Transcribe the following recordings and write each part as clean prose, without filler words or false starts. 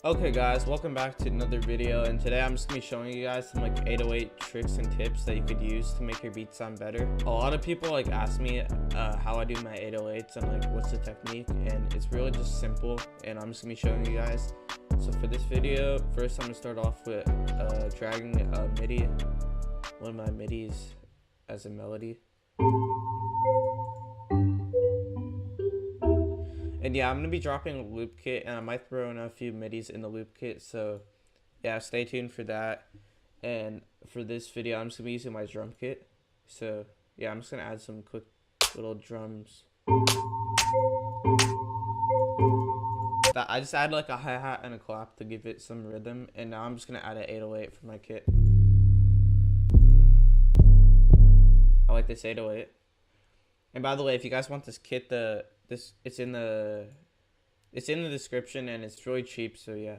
Okay guys, welcome back to another video, and today I'm just gonna be showing you guys some like 808 tricks and tips that you could use to make your beats sound better. A lot of people like ask me how I do my 808s and like what's the technique, and it's really just simple, and I'm just gonna be showing you guys. So for this video, first I'm gonna start off with dragging a MIDI, one of my MIDIs as a melody. And yeah, I'm gonna be dropping a loop kit, and I might throw in a few midis in the loop kit, so yeah, stay tuned for that. And for this video, I'm just gonna be using my drum kit, so yeah, I'm just gonna add some quick little drums. I just add like a hi-hat and a clap to give it some rhythm, and now I'm just gonna add an 808 for my kit. I like this 808. And by the way, if you guys want this kit, it's in the description, and it's really cheap, so yeah.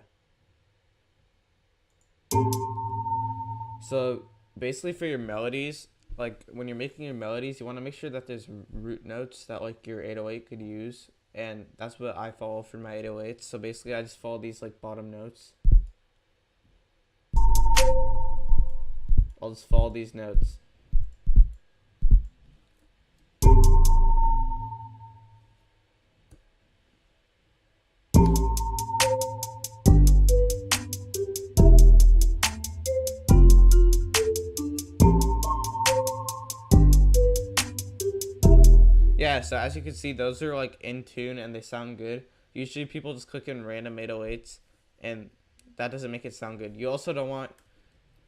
So basically for your melodies, like when you're making your melodies, you want to make sure that there's root notes that like your 808 could use, and that's what I follow for my 808s. So basically I just follow these like bottom notes. I'll just follow these notes. Yeah, so as you can see, those are like in tune and they sound good. Usually people just click in random 808s, and that doesn't make it sound good. You also don't want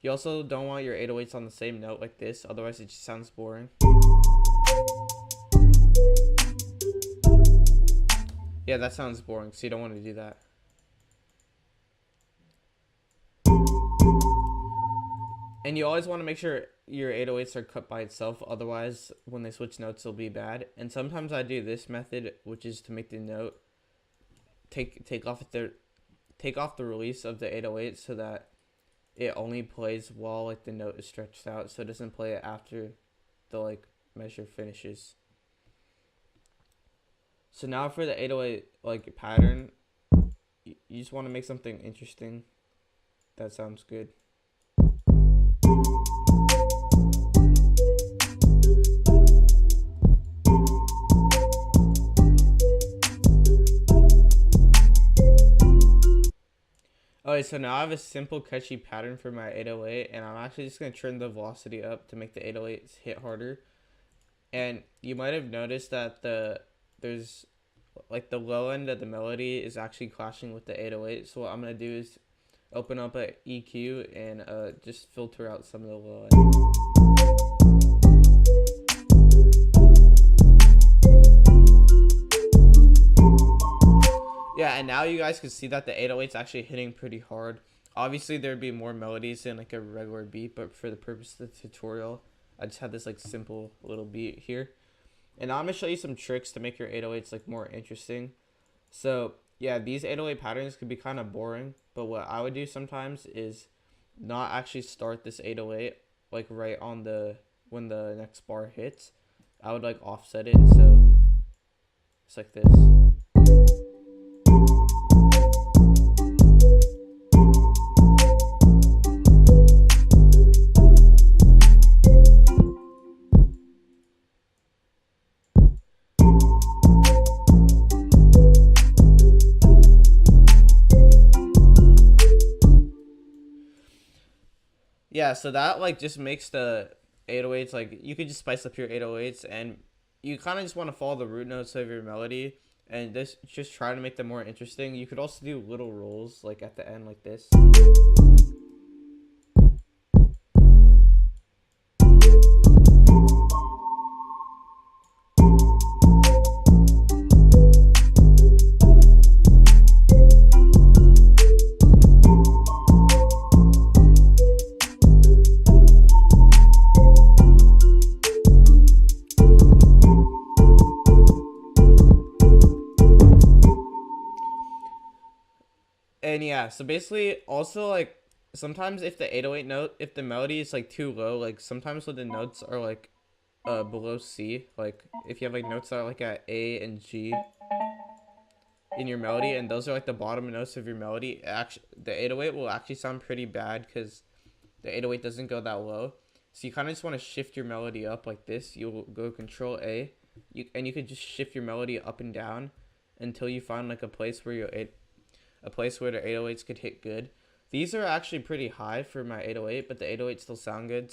your 808s on the same note like this, otherwise it just sounds boring. Yeah, that sounds boring, so you don't want to do that. And you always want to make sure your 808s are cut by itself, otherwise when they switch notes it'll be bad. And sometimes I do this method, which is to make the note take off the release of the 808 so that it only plays while like the note is stretched out, so it doesn't play it after the like measure finishes. So now for the 808 like pattern, you just want to make something interesting that sounds good. Alright, so now I have a simple catchy pattern for my 808, and I'm actually just going to turn the velocity up to make the 808s hit harder. And you might have noticed that there's like the low end of the melody is actually clashing with the 808. So what I'm going to do is open up a EQ and just filter out some of the low end. Yeah, and now you guys can see that the 808's actually hitting pretty hard. Obviously there'd be more melodies than like a regular beat, but for the purpose of the tutorial, I just had this like simple little beat here. And now I'm gonna show you some tricks to make your 808s like more interesting. So yeah, these 808 patterns could be kind of boring, but what I would do sometimes is not actually start this 808 like right on when the next bar hits. I would like offset it, so it's like this. Yeah, so that like just makes the 808s like you could just spice up your 808s, and you kind of just want to follow the root notes of your melody and just try to make them more interesting. You could also do little rolls like at the end like this. And yeah, so basically also like sometimes if the 808 note, if the melody is like too low, like sometimes when the notes are like below C, like if you have like notes that are like at A and G, in your melody, and those are like the bottom notes of your melody, actually the 808 will actually sound pretty bad because the 808 doesn't go that low. So you kind of just want to shift your melody up like this. You'll go Control A, and you could just shift your melody up and down until you find like a place where a place where the 808s could hit good. These are actually pretty high for my 808, but the 808 still sounds good,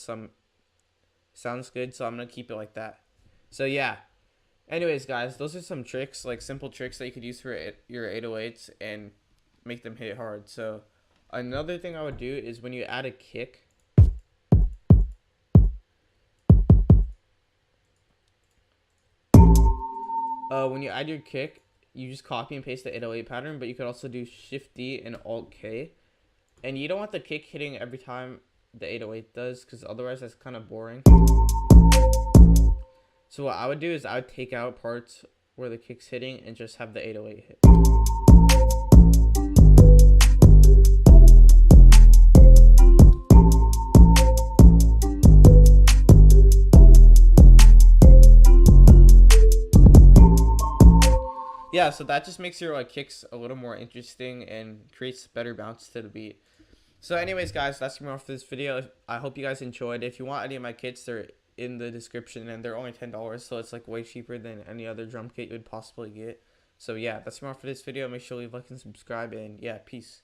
so I'm gonna keep it like that. So yeah. Anyways, guys, those are some tricks, like simple tricks that you could use for your 808s and make them hit hard. So another thing I would do is when you add a kick, when you add your kick, you just copy and paste the 808 pattern, but you could also do Shift D and Alt K. And you don't want the kick hitting every time the 808 does, because otherwise that's kind of boring. So what I would do is I would take out parts where the kick's hitting and just have the 808 hit. Yeah, so that just makes your like kicks a little more interesting and creates better bounce to the beat. So anyways, guys, that's me off for this video. I hope you guys enjoyed. If you want any of my kits, they're in the description, and they're only $10, so it's like way cheaper than any other drum kit you would possibly get. So yeah, that's me off for this video. Make sure to leave a like and subscribe, and yeah, peace.